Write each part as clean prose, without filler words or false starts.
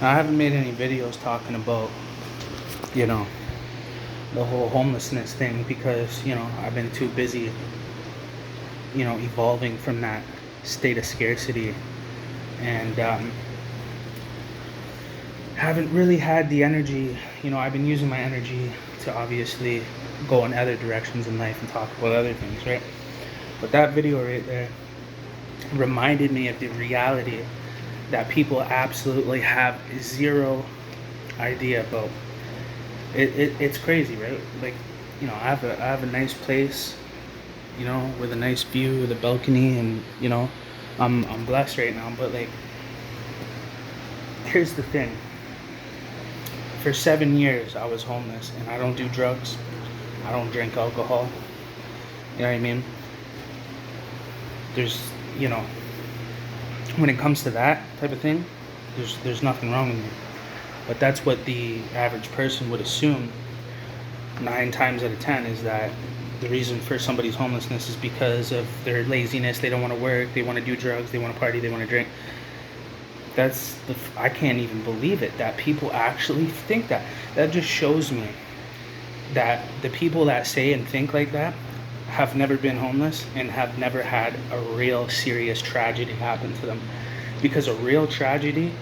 I haven't made any videos talking about, you know, the whole homelessness thing because, I've been too busy, evolving from that state of scarcity and haven't really had the energy. I've been using my energy to obviously go in other directions in life and talk about other things, right? But that video right there reminded me of the reality that people absolutely have zero idea about. It's crazy, right? Like, I have a nice place, with a nice view with a balcony, and I'm blessed right now. But like, here's the thing: for 7 years, I was homeless, and I don't do drugs, I don't drink alcohol. You know what I mean? There's, when it comes to that type of thing, there's nothing wrong with me. But that's what the average person would assume 9 times out of 10, is that the reason for somebody's homelessness is because of their laziness. They don't want to work, they want to do drugs, they want to party, they want to drink. I can't even believe it that people actually think that. That just shows me that the people that say and think like that have never been homeless and have never had a real serious tragedy happen to them. Because a real tragedy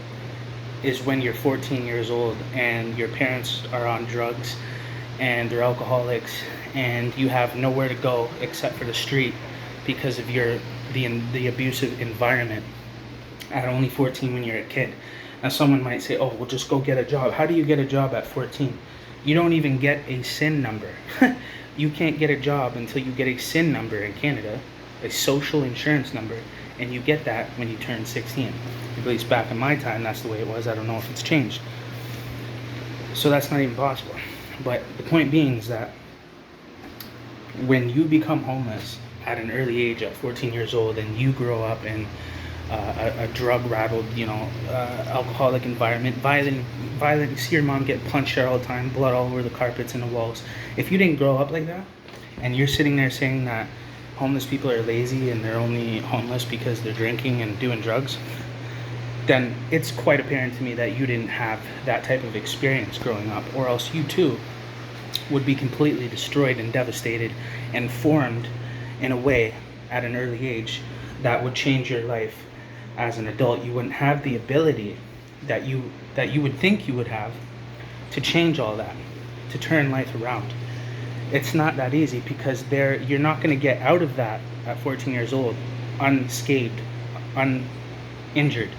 is when you're 14 years old and your parents are on drugs and they're alcoholics and you have nowhere to go except for the street because of the abusive environment at only 14 when you're a kid. Now someone might say, oh, well, just go get a job. How do you get a job at 14? You don't even get a SIN number. You can't get a job until you get a SIN number in Canada, a social insurance number, and you get that when you turn 16. At least back in my time, that's the way it was. I don't know if it's changed. So that's not even possible. But the point being is that when you become homeless at an early age, at 14 years old, and you grow up in a drug-rattled, alcoholic environment, violent, you see your mom get punched there all the time, blood all over the carpets and the walls. If you didn't grow up like that, and you're sitting there saying that homeless people are lazy and they're only homeless because they're drinking and doing drugs, then it's quite apparent to me that you didn't have that type of experience growing up, or else you too would be completely destroyed and devastated and formed in a way at an early age that would change your life as an adult. You wouldn't have the ability that you would think you would have to change all that, to turn life around. It's not that easy, because you're not going to get out of that at 14 years old unscathed, uninjured.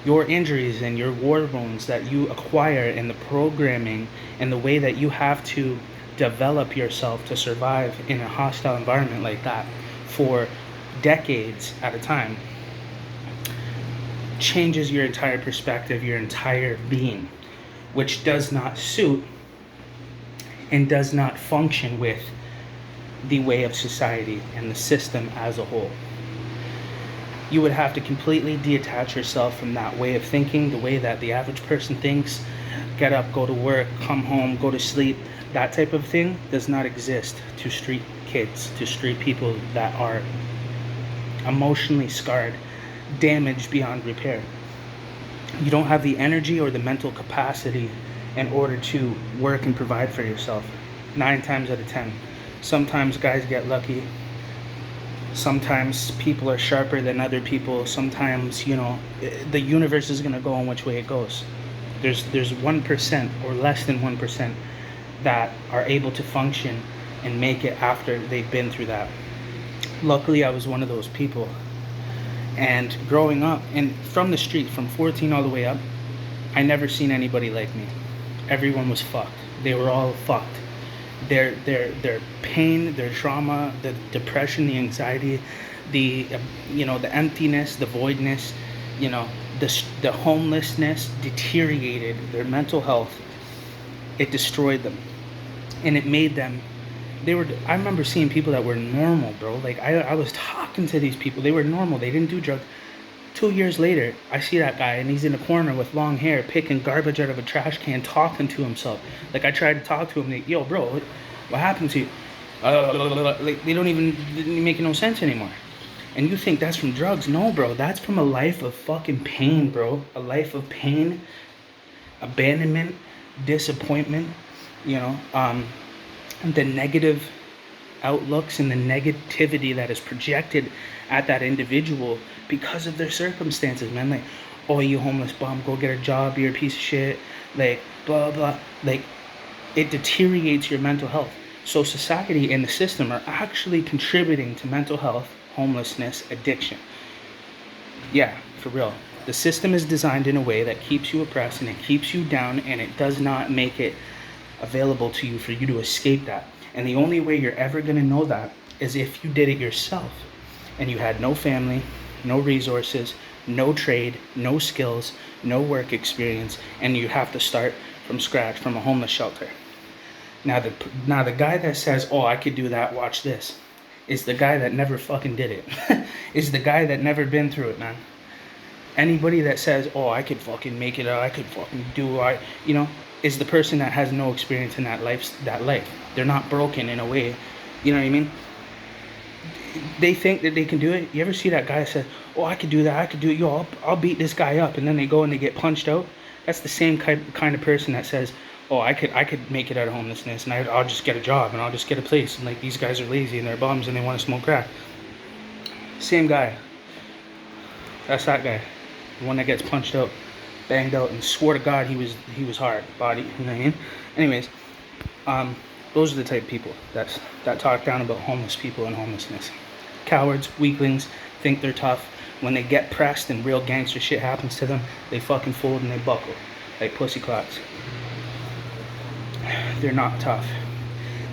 Your injuries and your war wounds that you acquire in the programming and the way that you have to develop yourself to survive in a hostile environment like that for decades at a time changes your entire perspective, your entire being, which does not suit and does not function with the way of society and the system as a whole. You would have to completely detach yourself from that way of thinking, the way that the average person thinks. Get up, go to work, come home, go to sleep. That type of thing does not exist to street kids, to street people that are emotionally scarred, damaged beyond repair. You don't have the energy or the mental capacity in order to work and provide for yourself. 9 times out of 10. Sometimes guys get lucky. Sometimes people are sharper than other people. Sometimes, the universe is going to go in which way it goes. There's 1% or less than 1% that are able to function and make it after they've been through that. Luckily, I was one of those people. And growing up, and from the street, from 14 all the way up, I never seen anybody like me. Everyone was fucked. They were all fucked. Their pain, their trauma, the depression, the anxiety, the emptiness, the voidness, the homelessness deteriorated their mental health. It destroyed them, and it made them. I remember seeing people that were normal, bro. Like, I was talking to these people. They were normal. They didn't do drugs. 2 years later, I see that guy, and he's in a corner with long hair, picking garbage out of a trash can, talking to himself. Like, I tried to talk to him. Like, yo, bro, what happened to you? Like, they didn't make no sense anymore. And you think that's from drugs. No, bro, that's from a life of fucking pain, bro. A life of pain, abandonment, disappointment, you know, the negative outlooks and the negativity that is projected at that individual because of their circumstances, man. Like, oh, you homeless bum, go get a job, you're a piece of shit, like, blah, blah. Like, it deteriorates your mental health. So society and the system are actually contributing to mental health, homelessness, addiction. Yeah, for real. The system is designed in a way that keeps you oppressed and it keeps you down, and it does not make it available to you for you to escape that. And the only way you're ever going to know that is if you did it yourself and you had no family, no resources, no trade, no skills, no work experience, and you have to start from scratch from a homeless shelter. Now the guy that says, oh, I could do that, watch this, is the guy that never fucking did it. Is the guy that never been through it, man. Anybody that says, oh, I could fucking make it, I could fucking do, is the person that has no experience in that life. They're not broken in a way, you know what I mean? They think that they can do it. You ever see that guy that says, oh, I could do that, I could do it, yo, I'll beat this guy up, and then they go and they get punched out? That's the same kind of person that says, oh, I could make it out of homelessness, and I'll just get a job, and I'll just get a place, and like, these guys are lazy, and they're bums, and they want to smoke crack. Same guy. That's that guy. The one that gets punched out, banged out, and swore to God he was hard body, you know what I mean? Anyways, those are the type of people that talk down about homeless people and homelessness. Cowards, weaklings, think they're tough. When they get pressed and real gangster shit happens to them, they fucking fold and they buckle like pussy clocks. They're not tough.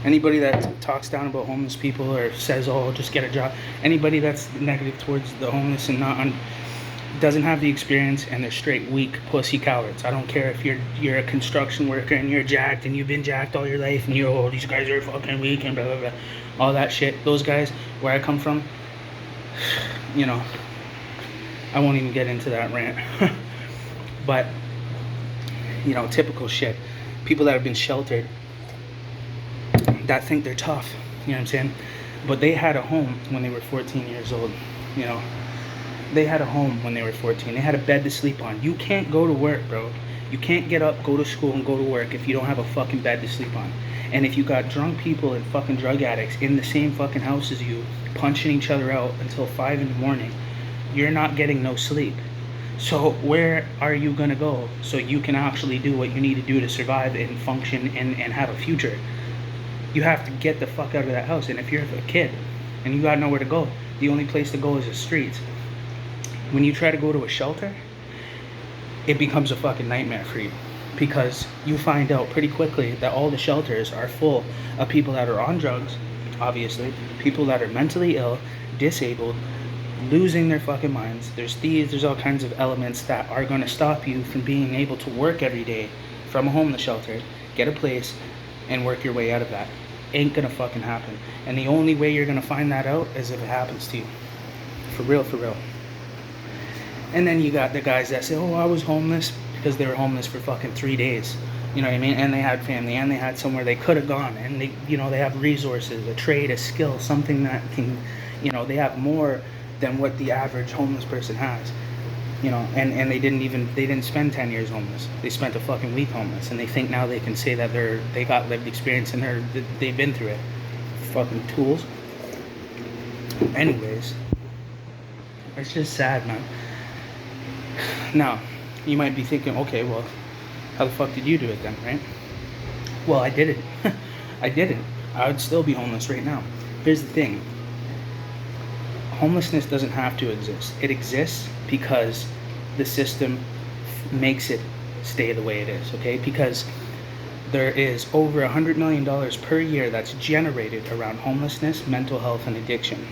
Anybody that talks down about homeless people or says, oh, just get a job, anybody that's negative towards the homeless and doesn't have the experience, and they're straight weak pussy cowards. I don't care if you're a construction worker and you're jacked and you've been jacked all your life and oh, these guys are fucking weak and blah blah blah, all that shit. Those guys, where I come from, you know, I won't even get into that rant. But you know, typical shit. People that have been sheltered that think they're tough, you know what I'm saying? But they had a home when they were 14 years old, you know. They had a home when they were 14. They had a bed to sleep on. You can't go to work, bro. You can't get up, go to school, and go to work if you don't have a fucking bed to sleep on. And if you got drunk people and fucking drug addicts in the same fucking house as you, punching each other out until 5 in the morning, you're not getting no sleep. So where are you gonna go so you can actually do what you need to do to survive and function and have a future? You have to get the fuck out of that house. And if you're a kid and you got nowhere to go, the only place to go is the streets. When you try to go to a shelter, it becomes a fucking nightmare for you, because you find out pretty quickly that all the shelters are full of people that are on drugs, obviously, people that are mentally ill, disabled, losing their fucking minds. There's thieves, there's all kinds of elements that are going to stop you from being able to work every day from a homeless shelter, get a place, and work your way out of that. Ain't gonna fucking happen. And the only way you're gonna find that out is if it happens to you. For real, for real. And then you got the guys that say, oh, I was homeless, because they were homeless for fucking 3 days. You know what I mean? And they had family, and they had somewhere they could have gone, and they, you know, they have resources, a trade, a skill, something that can, you know, they have more than what the average homeless person has. You know, and they didn't spend 10 years homeless. They spent a fucking week homeless, and they think now they can say that they got lived experience and they've been through it. Fucking tools. Anyways, it's just sad, man. Now, you might be thinking, okay, well, how the fuck did you do it then, right? Well, I did it. I didn't. I would still be homeless right now. Here's the thing. Homelessness doesn't have to exist. It exists because the system makes it stay the way it is, okay? Because there is over $100 million per year that's generated around homelessness, mental health, and addiction.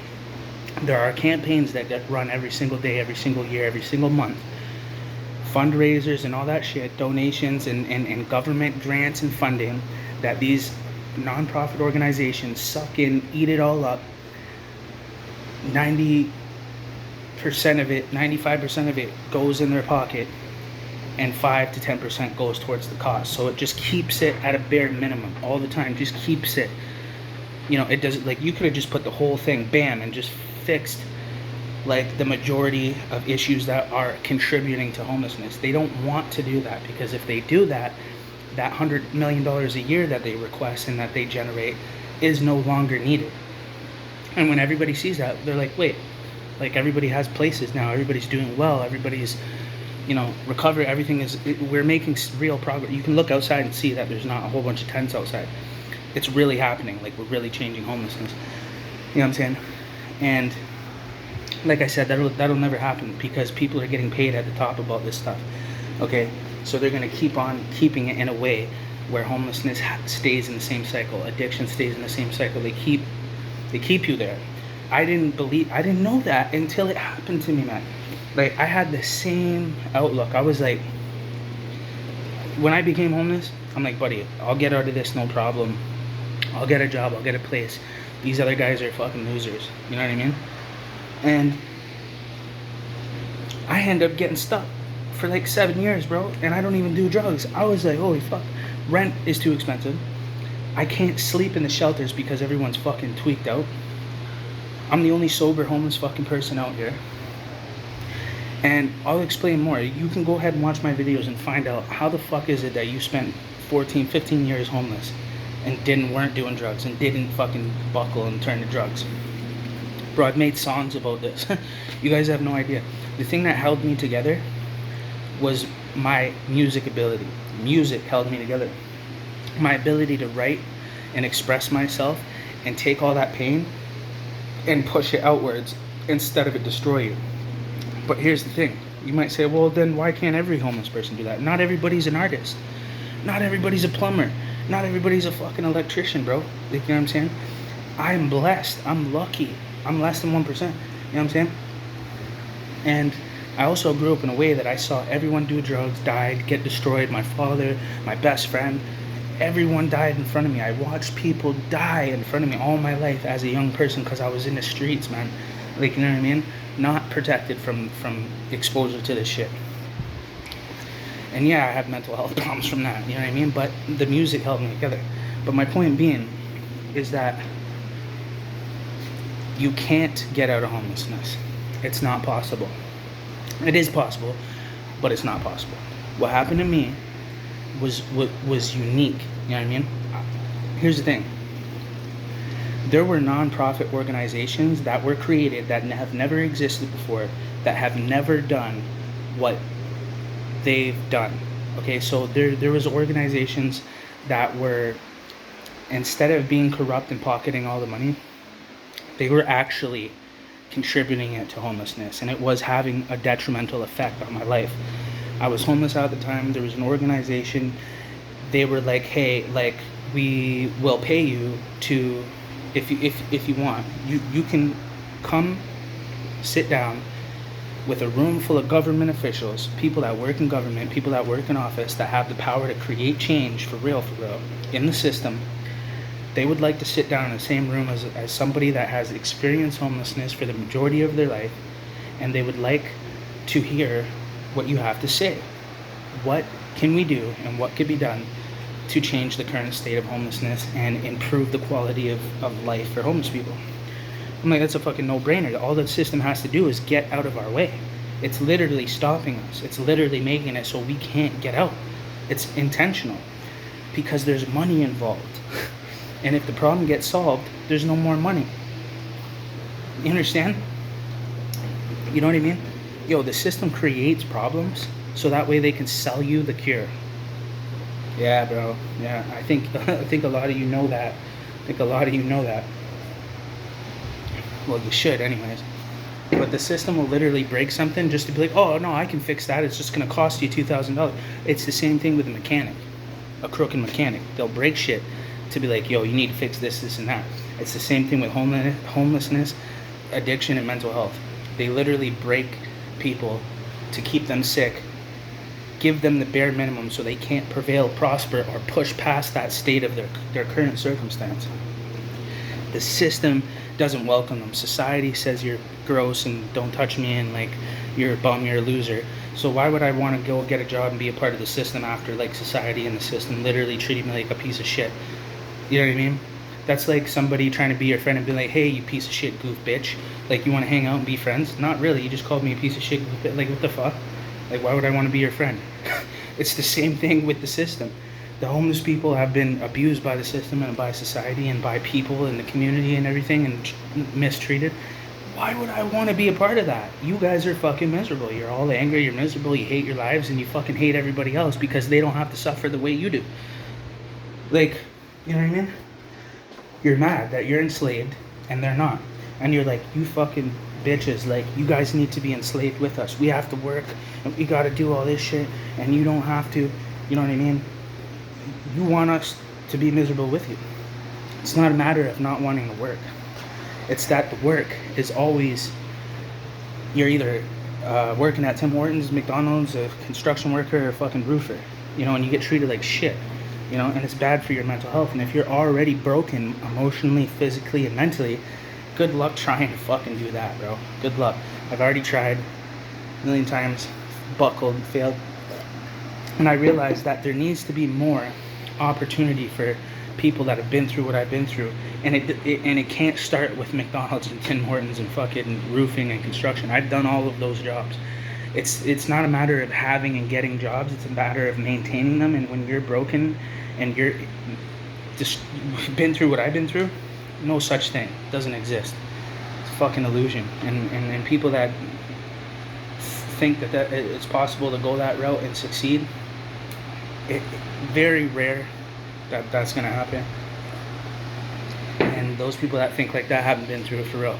There are campaigns that get run every single day, every single year, every single month. Fundraisers and all that shit, donations and government grants and funding that these nonprofit organizations suck in, eat it all up. 90% of it, 95% of it goes in their pocket, and 5 to 10% goes towards the cost. So it just keeps it at a bare minimum all the time, just keeps it, you know, it doesn't, like, you could have just put the whole thing, bam, and just fixed like the majority of issues that are contributing to homelessness. They don't want to do that, because if they do that, that $100 million a year that they request and that they generate is no longer needed. And when everybody sees that, they're like, wait, like everybody has places now, everybody's doing well, everybody's, recover, everything is, we're making real progress. You can look outside and see that there's not a whole bunch of tents outside. It's really happening. Like, we're really changing homelessness. You know what I'm saying? And like I said, that'll never happen, because people are getting paid at the top about this stuff. Okay, so they're gonna keep on keeping it in a way where homelessness stays in the same cycle, addiction stays in the same cycle. They keep you there. I didn't know that until it happened to me, man. Like, I had the same outlook. I was like, when I became homeless, I'm like, buddy, I'll get out of this, no problem. I'll get a job, I'll get a place. These other guys are fucking losers. You know what I mean? And I ended up getting stuck for like 7 years, bro. And I don't even do drugs. I was like, holy fuck. Rent is too expensive. I can't sleep in the shelters because everyone's fucking tweaked out. I'm the only sober homeless fucking person out here. And I'll explain more. You can go ahead and watch my videos and find out how the fuck is it that you spent 14, 15 years homeless and weren't doing drugs and didn't fucking buckle and turn to drugs. Bro, I've made songs about this. You guys have no idea. The thing that held me together was my music ability. Music held me together. My ability to write and express myself and take all that pain and push it outwards instead of it destroy you. But here's the thing. You might say, well, then why can't every homeless person do that? Not everybody's an artist. Not everybody's a plumber. Not everybody's a fucking electrician, bro. You know what I'm saying? I'm blessed. I'm lucky. I'm less than 1%. You know what I'm saying? And I also grew up in a way that I saw everyone do drugs, died, get destroyed. My father, my best friend, everyone died in front of me. I watched people die in front of me all my life as a young person because I was in the streets, man. Like, you know what I mean? Not protected from exposure to this shit. And yeah, I have mental health problems from that, you know what I mean? But the music held me together. But my point being is that you can't get out of homelessness. It's not possible. It is possible, but it's not possible. What happened to me was unique, you know what I mean? Here's the thing. There were non-profit organizations that were created that have never existed before, that have never done what they've done. Okay, so there was organizations that were, instead of being corrupt and pocketing all the money, they were actually contributing it to homelessness, and it was having a detrimental effect on my life. I was homeless at the time. There was an organization. They were like, hey, like, we will pay you to, if you want, you can come sit down with a room full of government officials, people that work in government, people that work in office, that have the power to create change for real, in the system. They would like to sit down in the same room as somebody that has experienced homelessness for the majority of their life, and they would like to hear what you have to say. What can we do and what could be done to change the current state of homelessness and improve the quality of life for homeless people? I'm like, that's a fucking no-brainer. All the system has to do is get out of our way. It's literally stopping us. It's literally making it so we can't get out. It's intentional because there's money involved. And if the problem gets solved, there's no more money. You understand? You know what I mean? Yo, the system creates problems so that way they can sell you the cure. Yeah, bro. Yeah, I think a lot of you know that. Well, you should anyways. But the system will literally break something just to be like, oh, no, I can fix that. It's just going to cost you $2,000. It's the same thing with a mechanic, a crooked mechanic. They'll break shit to be like, yo, you need to fix this, this, and that. It's the same thing with homelessness, addiction, and mental health. They literally break people to keep them sick, give them the bare minimum so they can't prevail, prosper, or push past that state of their current circumstance. The system doesn't welcome them. Society says you're gross and don't touch me and like you're a bum, you're a loser. So why would I want to go get a job and be a part of the system after like society and the system literally treating me like a piece of shit? You know what I mean? That's like somebody trying to be your friend and be like, hey, you piece of shit goof bitch. Like, you want to hang out and be friends? Not really. You just called me a piece of shit goof bitch. Like, what the fuck? Like, why would I want to be your friend? It's the same thing with the system. The homeless people have been abused by the system and by society and by people in the community and everything and mistreated. Why would I want to be a part of that? You guys are fucking miserable. You're all angry, you're miserable, you hate your lives, and you fucking hate everybody else because they don't have to suffer the way you do. Like, you know what I mean? You're mad that you're enslaved and they're not. And you're like, you fucking bitches, like, you guys need to be enslaved with us. We have to work and we gotta do all this shit and you don't have to, you know what I mean? You want us to be miserable with you. It's not a matter of not wanting to work. It's that the work is always, you're either working at Tim Hortons, McDonald's, a construction worker, or a fucking roofer, you know, and you get treated like shit. You know, and it's bad for your mental health. And if you're already broken emotionally, physically, and mentally, good luck trying to fucking do that, bro. Good luck. I've already tried a million times, buckled, failed. And I realized that there needs to be more opportunity for people that have been through what I've been through. And it can't start with McDonald's and Tim Hortons and fucking roofing and construction. I've done all of those jobs. It's not a matter of having and getting jobs. It's a matter of maintaining them. And when you're broken and you're just been through what I've been through, no such thing. It doesn't exist. It's a fucking illusion. And people that think that it's possible to go that route and succeed, very rare that that's going to happen. And those people that think like that haven't been through it for real.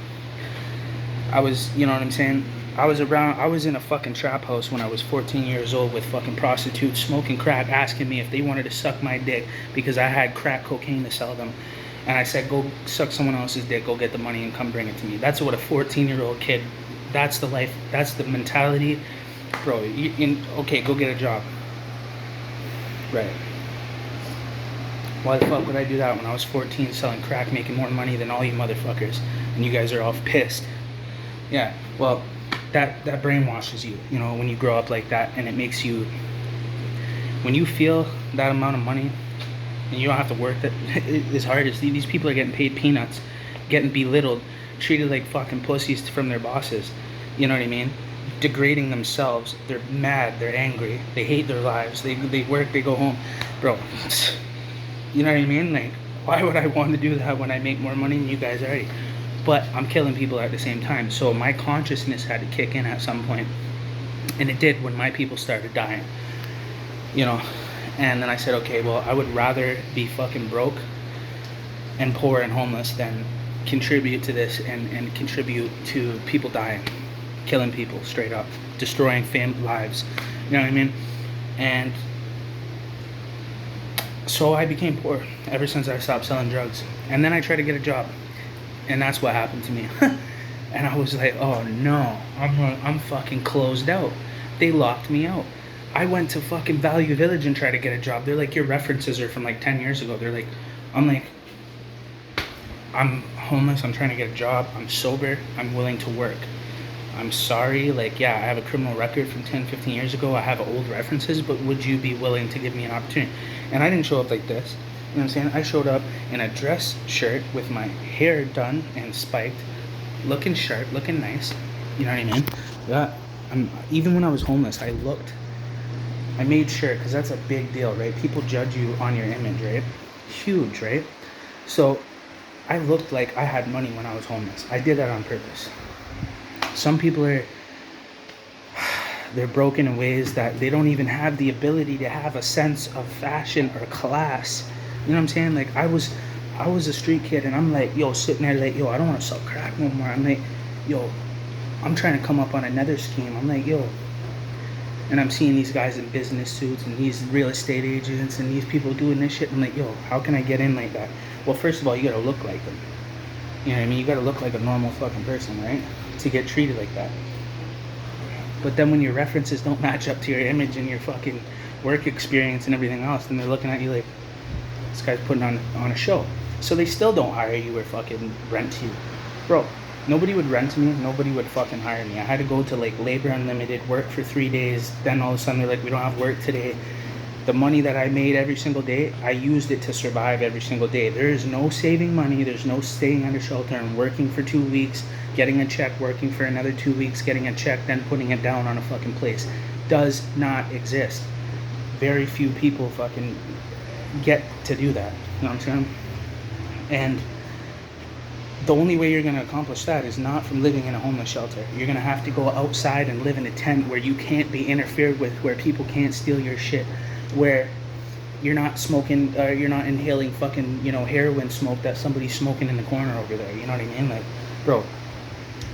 You know what I'm saying? I was in a fucking trap house when I was 14 years old with fucking prostitutes smoking crack, asking me if they wanted to suck my dick because I had crack cocaine to sell them. And I said, go suck someone else's dick, go get the money and come bring it to me. That's what a 14-year-old kid, that's the life, that's the mentality. Bro, okay, go get a job. Right. Why the fuck would I do that when I was 14 selling crack, making more money than all you motherfuckers? And you guys are all pissed. Yeah, well, that brainwashes you, you know, when you grow up like that, and it makes you, when you feel that amount of money and you don't have to work that as hard as these people are getting paid peanuts, getting belittled, treated like fucking pussies from their bosses, you know what I mean? Degrading themselves, they're mad, they're angry, they hate their lives, they work, they go home. Bro, you know what I mean? Like, why would I want to do that when I make more money than you guys already? But I'm killing people at the same time. So my consciousness had to kick in at some point. And it did when my people started dying. You know? And then I said, okay, well, I would rather be fucking broke and poor and homeless than contribute to this and contribute to people dying. Killing people, straight up. Destroying lives. You know what I mean? And so I became poor ever since I stopped selling drugs. And then I tried to get a job. And that's what happened to me. And I was like, oh no, I'm fucking closed out. They locked me out. I went to fucking Value Village and tried to get a job. They're like, your references are from like 10 years ago. They're like, I'm homeless, I'm trying to get a job, I'm sober, I'm willing to work. I'm sorry, like, yeah, I have a criminal record from 10, 15 years ago, I have old references, but would you be willing to give me an opportunity? And I didn't show up like this. You know what I'm saying? I showed up in a dress shirt with my hair done and spiked, looking sharp, looking nice. You know what I mean? Yeah. Even when I was homeless, I made sure, because that's a big deal, right? People judge you on your image, right? Huge, right? So I looked like I had money when I was homeless. I did that on purpose. Some people they're broken in ways that they don't even have the ability to have a sense of fashion or class. You know what I'm saying? Like, I was a street kid, and I'm like, yo, sitting there like, yo, I don't want to sell crack no more. I'm like, yo, I'm trying to come up on another scheme. I'm like, yo, and I'm seeing these guys in business suits and these real estate agents and these people doing this shit. I'm like, yo, how can I get in like that? Well, first of all, you gotta look like them. You know what I mean? You gotta look like a normal fucking person, right? To get treated like that. But then when your references don't match up to your image and your fucking work experience and everything else, then they're looking at you like, this guy's putting on a show. So they still don't hire you or fucking rent you. Bro, nobody would rent me. Nobody would fucking hire me. I had to go to like Labor Unlimited, work for 3 days. Then all of a sudden they're like, we don't have work today. The money that I made every single day, I used it to survive every single day. There is no saving money. There's no staying under shelter and working for 2 weeks, getting a check, working for another 2 weeks, getting a check, then putting it down on a fucking place. Does not exist. Very few people fucking get to do that. You know what I'm saying? And the only way you're going to accomplish that is not from living in a homeless shelter. You're going to have to go outside and live in a tent where you can't be interfered with, where people can't steal your shit, where you're not smoking, you're not inhaling fucking, heroin smoke that somebody's smoking in the corner over there. You know what I mean? Like, bro,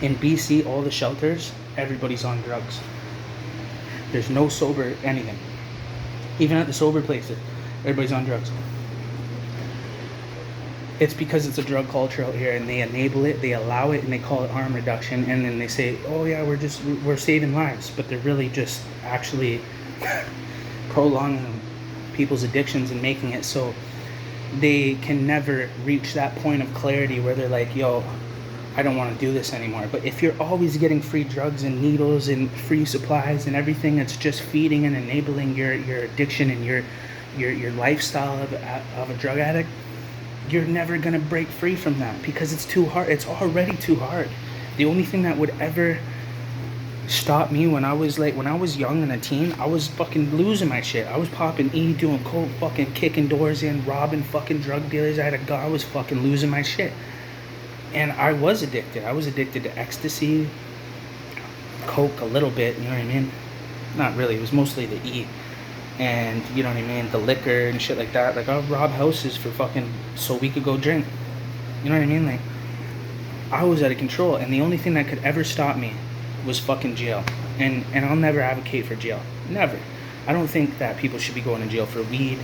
in BC, all the shelters, everybody's on drugs. There's no sober anything. Even at the sober places, everybody's on drugs. It's because it's a drug culture out here, and they enable it, they allow it, and they call it harm reduction, and then they say, oh yeah, we're saving lives, but they're really just actually prolonging people's addictions and making it so they can never reach that point of clarity where they're like, yo, I don't want to do this anymore. But if you're always getting free drugs and needles and free supplies and everything, it's just feeding and enabling your addiction and your lifestyle of a drug addict, you're never going to break free from that because it's too hard. It's already too hard. The only thing that would ever stop me when I was young and a teen, I was fucking losing my shit. I was popping E, doing coke, fucking kicking doors in, robbing fucking drug dealers. I was fucking losing my shit. And I was addicted. I was addicted to ecstasy, coke a little bit, you know what I mean? Not really, it was mostly the E. And, you know what I mean, the liquor and shit like that. Like, I would rob houses for fucking, so we could go drink. You know what I mean? Like, I was out of control, and the only thing that could ever stop me was fucking jail. And I'll never advocate for jail. Never. I don't think that people should be going to jail for weed.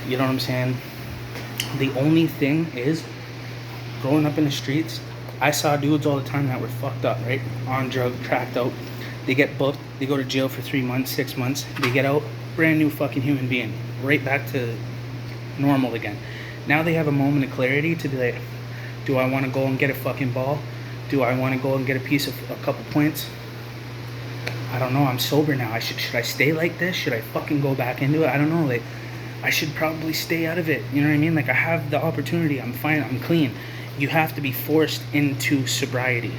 You know what I'm saying? The only thing is, growing up in the streets, I saw dudes all the time that were fucked up, right? On drugs, tracked out. They get booked, they go to jail for 3 months, 6 months, they get out, brand new fucking human being, right back to normal again. Now they have a moment of clarity to be like, do I want to go and get a fucking ball? Do I want to go and get a couple points? I don't know, I'm sober now. Should I stay like this? Should I fucking go back into it? I don't know, like, I should probably stay out of it. You know what I mean? Like, I have the opportunity, I'm fine, I'm clean. You have to be forced into sobriety.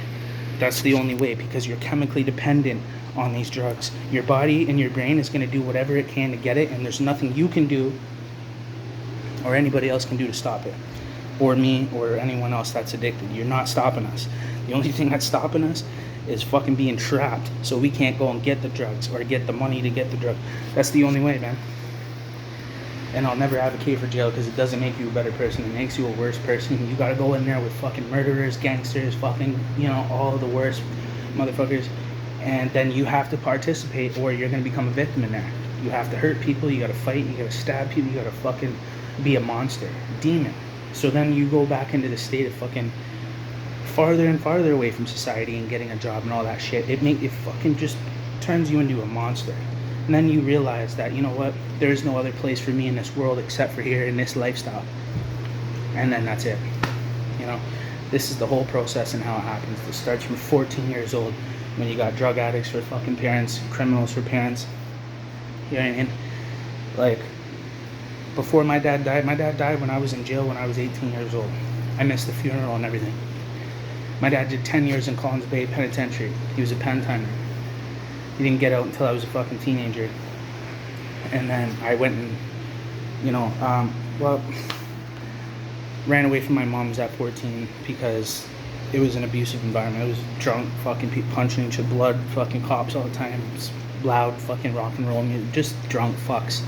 That's the only way, because you're chemically dependent on these drugs. Your body and your brain is going to do whatever it can to get it, and there's nothing you can do or anybody else can do to stop it. Or me or anyone else that's addicted. You're not stopping us. The only thing that's stopping us is fucking being trapped so we can't go and get the drugs or get the money to get the drugs. That's the only way, man. And I'll never advocate for jail because it doesn't make you a better person. It makes you a worse person. You gotta go in there with fucking murderers, gangsters, fucking, all the worst motherfuckers. And then you have to participate or you're gonna become a victim in there. You have to hurt people, you gotta fight, you gotta stab people, you gotta fucking be a monster, demon. So then you go back into the state of fucking farther and farther away from society and getting a job and all that shit. It fucking just turns you into a monster. And then you realize that, you know what, there's no other place for me in this world except for here in this lifestyle. And then that's it. This is the whole process and how it happens. It starts from 14 years old when you got drug addicts for fucking parents, criminals for parents. You know what I mean? Like, before my dad died when I was in jail when I was 18 years old. I missed the funeral and everything. My dad did 10 years in Collins Bay Penitentiary. He was a pen timer. He didn't get out until I was a fucking teenager. And then I went and, ran away from my mom's at 14 because it was an abusive environment. It was drunk, fucking people punching each other, blood, fucking cops all the time, loud fucking rock and roll music, just drunk fucks.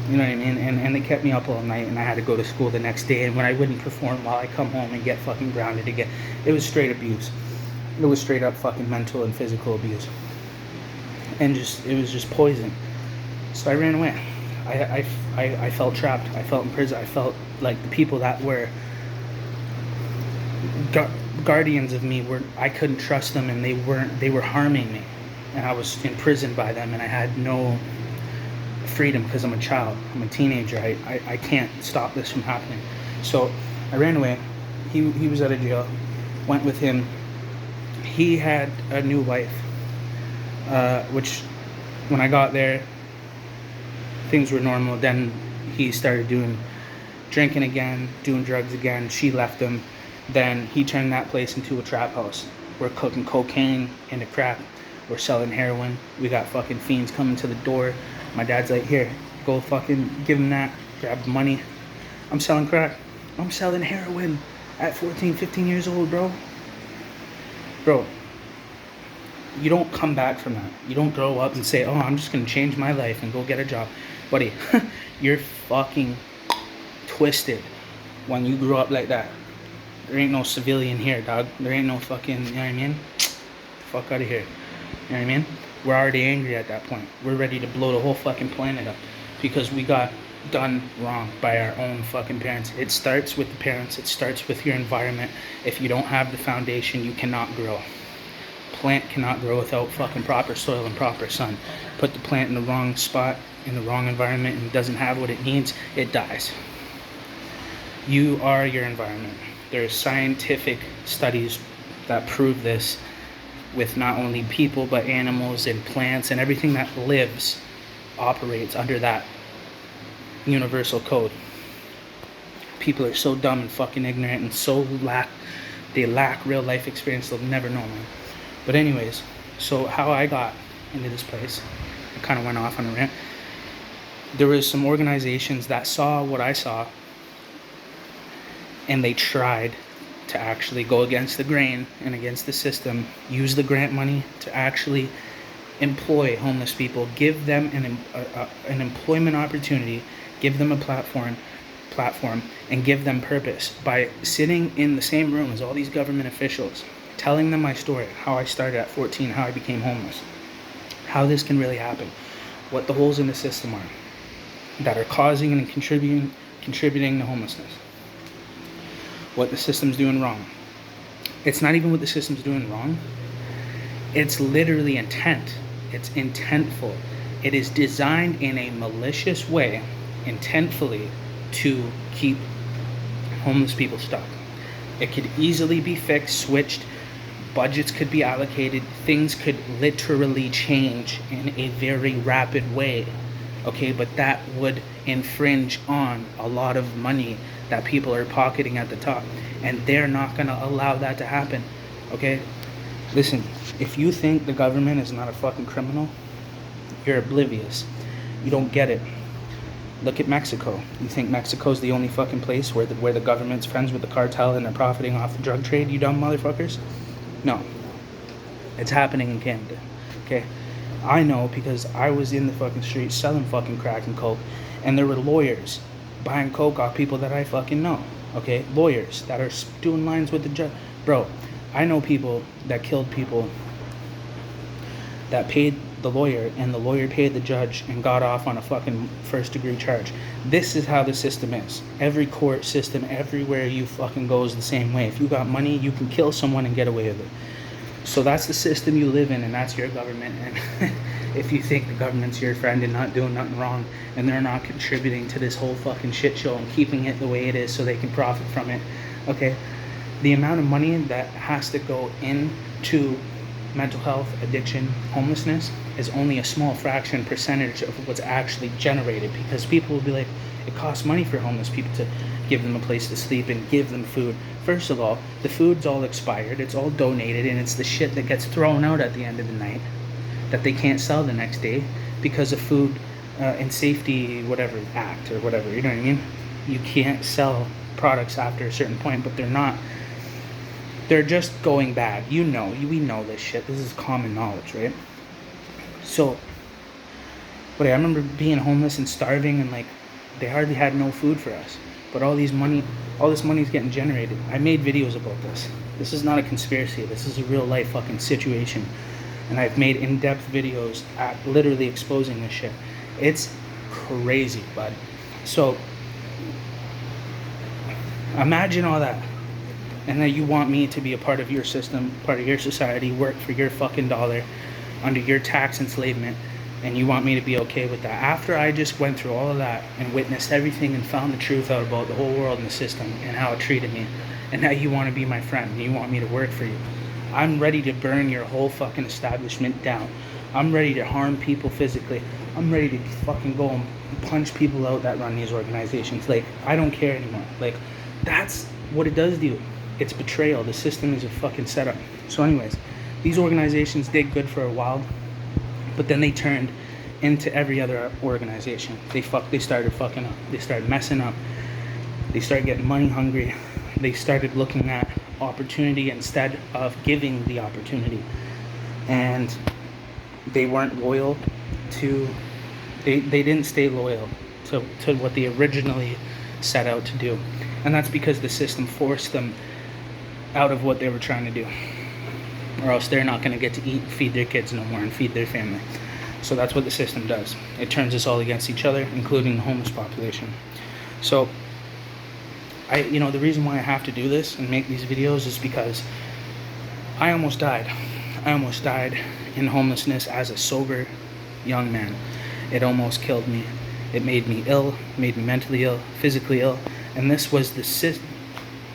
You know what I mean? And they kept me up all night, and I had to go to school the next day. And when I wouldn't perform, I come home and get fucking grounded again. It was straight abuse. It was straight up fucking mental and physical abuse. And it was just poison. So I ran away. I felt trapped. I felt in prison. I felt like the people that were guardians of me I couldn't trust them, and they were harming me, and I was imprisoned by them, and I had no freedom because I'm a child. I'm a teenager. I can't stop this from happening. So I ran away. He was out of jail. Went with him. He had a new wife, which when I got there, things were normal. Then he started doing drinking again, doing drugs again. She left him. Then he turned that place into a trap house. We're cooking cocaine into crack. We're selling heroin. We got fucking fiends coming to the door. My dad's like, here, go fucking give him that. Grab the money. I'm selling crack. I'm selling heroin at 14, 15 years old, bro. Bro, you don't come back from that. You don't grow up and say, oh, I'm just going to change my life and go get a job. Buddy, you're fucking twisted when you grow up like that. There ain't no civilian here, dog. There ain't no fucking, you know what I mean? Fuck out of here. You know what I mean? We're already angry at that point. We're ready to blow the whole fucking planet up because we got done wrong by our own fucking parents. It starts with the parents. It starts with your environment. If you don't have the foundation, you cannot grow. Plant cannot grow without fucking proper soil and proper sun. Put the plant in the wrong spot, in the wrong environment, and it doesn't have what it needs, it dies. You are your environment. There's scientific studies that prove this with not only people but animals and plants and everything that lives operates under that universal code. People are so dumb and fucking ignorant and so lack real life experience, they'll never know, man. But anyways, so how I got into this place, I kind of went off on a rant. There was some organizations that saw what I saw and they tried to actually go against the grain and against the system, use the grant money to actually employ homeless people, give them an employment opportunity, give them a platform, and give them purpose by sitting in the same room as all these government officials, telling them my story, how I started at 14, how I became homeless, how this can really happen, what the holes in the system are that are causing and contributing to homelessness, what the system's doing wrong. It's not even what the system's doing wrong. It's literally intent. It's intentful. It is designed in a malicious way, intentfully, to keep homeless people stuck. It could easily be fixed, switched, budgets could be allocated, things could literally change in a very rapid way. Okay, but that would infringe on a lot of money that people are pocketing at the top, and they're not going to allow that to happen. Okay, listen, if you think the government is not a fucking criminal, you're oblivious. You don't get it. Look at Mexico. You think Mexico's the only fucking place where the government's friends with the cartel and they're profiting off the drug trade, you dumb motherfuckers? No. It's happening in Canada. Okay? I know because I was in the fucking streets selling fucking crack and coke, and there were lawyers buying coke off people that I fucking know. Okay? Lawyers that are doing lines with the judge. Bro, I know people that killed people that paid the lawyer, and the lawyer paid the judge and got off on a fucking first degree charge. This is how the system is. Every court system, everywhere you fucking go is the same way. If you got money, you can kill someone and get away with it. So that's the system you live in, and that's your government. And if you think the government's your friend and not doing nothing wrong, and they're not contributing to this whole fucking shit show and keeping it the way it is so they can profit from it, okay? The amount of money that has to go into mental health, addiction, homelessness is only a small fraction percentage of what's actually generated, because people will be like, it costs money for homeless people to give them a place to sleep and give them food. First of all, the food's all expired, it's all donated, and it's the shit that gets thrown out at the end of the night that they can't sell the next day because of food and safety whatever act or whatever, you know what I mean? You can't sell products after a certain point, but they're just going bad. We know this shit. This is common knowledge, right? So, but I remember being homeless and starving, and like they hardly had no food for us. But all this money is getting generated. I made videos about this. This is not a conspiracy. This is a real life fucking situation. And I've made in-depth videos at literally exposing this shit. It's crazy, bud. So, imagine all that. And that you want me to be a part of your system, part of your society, work for your fucking dollar, under your tax enslavement, and you want me to be okay with that. After I just went through all of that and witnessed everything and found the truth out about the whole world and the system and how it treated me, and now you want to be my friend and you want me to work for you, I'm ready to burn your whole fucking establishment down. I'm ready to harm people physically. I'm ready to fucking go and punch people out that run these organizations. Like, I don't care anymore. Like, that's what it does to you. It's betrayal. The system is a fucking setup. So anyways, these organizations did good for a while, but then they turned into every other organization. They started fucking up. They started messing up. They started getting money hungry. They started looking at opportunity instead of giving the opportunity. And they weren't loyal to, they didn't stay loyal to what they originally set out to do. And that's because the system forced them out of what they were trying to do. Or else they're not going to get to eat, feed their kids no more, and feed their family. So that's what the system does. It turns us all against each other, including the homeless population. So, the reason why I have to do this and make these videos is because I almost died. I almost died in homelessness as a sober young man. It almost killed me. It made me ill, made me mentally ill, physically ill. And this was the system.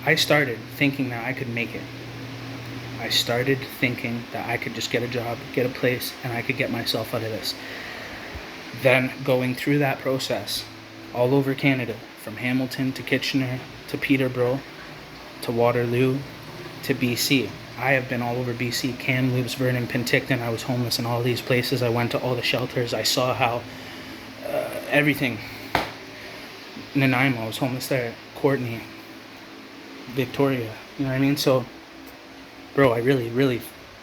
I started thinking that I could make it. I started thinking that I could just get a job, get a place, and I could get myself out of this. Then going through that process all over Canada, from Hamilton to Kitchener to Peterborough to Waterloo to BC. I have been all over BC, Kamloops, Vernon, Penticton. I was homeless in all these places. I went to all the shelters. I saw how everything. Nanaimo, I was homeless there. Courtney, Victoria, you know what I mean? So, bro, I really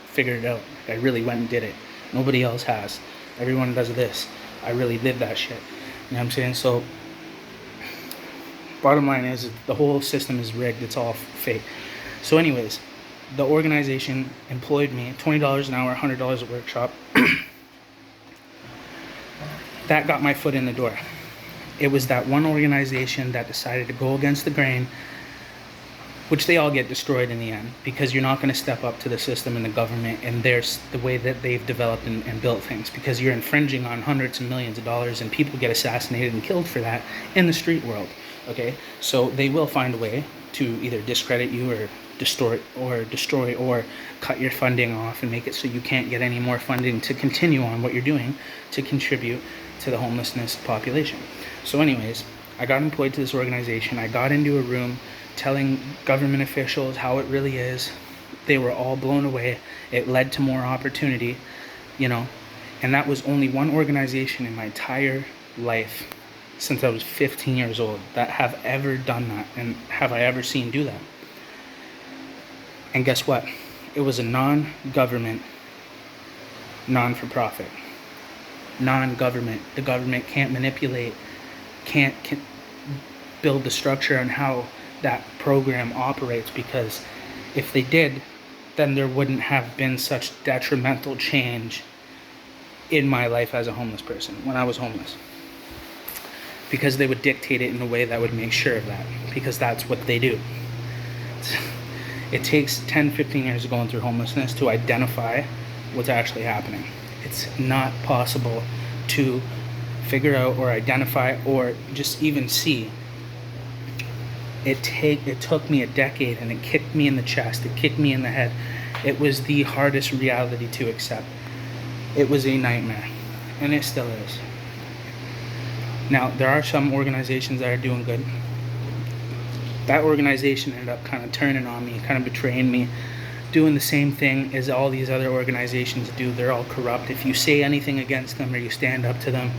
figured it out. I really went and did it. Nobody else has. Everyone does this. I really did that shit. You know what I'm saying? So, bottom line is the whole system is rigged. It's all fake. So anyways, the organization employed me, $20 an hour, $100 a workshop. That got my foot in the door. It was that one organization that decided to go against the grain, which they all get destroyed in the end, because you're not going to step up to the system and the government and there's the way that they've developed and built things, because you're infringing on hundreds of millions of dollars and people get assassinated and killed for that in the street world. Okay, so they will find a way to either discredit you or distort or destroy or cut your funding off and make it so you can't get any more funding to continue on what you're doing to contribute to the homelessness population. So anyways, I got employed to this organization. I got into a room telling government officials how it really is. They were all blown away. It led to more opportunity, and that was only one organization in my entire life since I was 15 years old that have ever done that and have I ever seen do that. And guess what? It was a non-government, non-for-profit, non-government. The government can't manipulate, can't build the structure on how that program operates, because if they did, then there wouldn't have been such detrimental change in my life as a homeless person when I was homeless. Because they would dictate it in a way that would make sure of that, because that's what they do. It takes 10, 15 years of going through homelessness to identify what's actually happening. It's not possible to figure out or identify or just even see. It took me a decade, and it kicked me in the chest. It kicked me in the head. It was the hardest reality to accept. It was a nightmare, and it still is. Now, there are some organizations that are doing good. That organization ended up kind of turning on me, kind of betraying me, doing the same thing as all these other organizations do. They're all corrupt. If you say anything against them or you stand up to them,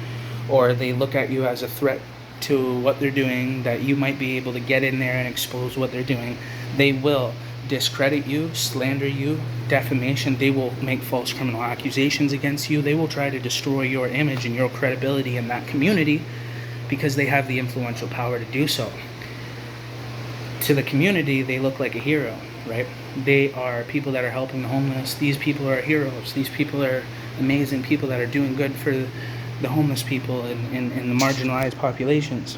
or they look at you as a threat to what they're doing, that you might be able to get in there and expose what they're doing, they will discredit you, slander you, defamation. They will make false criminal accusations against you. They will try to destroy your image and your credibility in that community, because they have the influential power to do so. To the community, they look like a hero, right? They are people that are helping the homeless. These people are heroes. These people are amazing people that are doing good for the homeless people and the marginalized populations.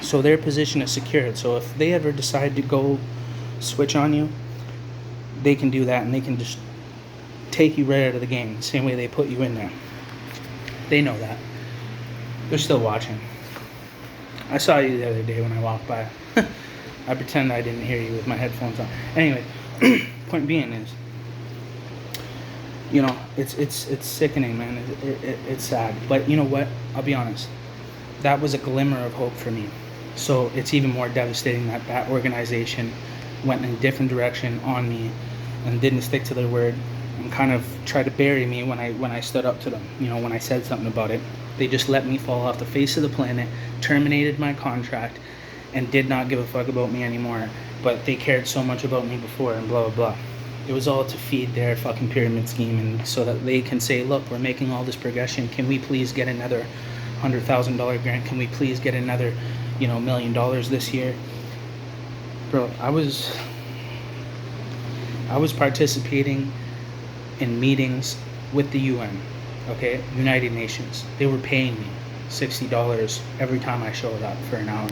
So their position is secured. So if they ever decide to go switch on you, they can do that, and they can just take you right out of the game, the same way they put you in there. They know that. They're still watching. I saw you the other day when I walked by. I pretend I didn't hear you with my headphones on. Anyway, point being is, You know, it's sickening, man. It's sad. But you know what? I'll be honest. That was a glimmer of hope for me. So it's even more devastating that that organization went in a different direction on me and didn't stick to their word and kind of tried to bury me when I stood up to them. You know, when I said something about it, they just let me fall off the face of the planet, terminated my contract, and did not give a fuck about me anymore. But they cared so much about me before and blah blah blah. It was all to feed their fucking pyramid scheme and so that they can say, look, we're making all this progression. Can we please get another $100,000 grant? Can we please get another, $1 million this year? Bro, I was participating in meetings with the UN, okay, United Nations. They were paying me $60 every time I showed up for an hour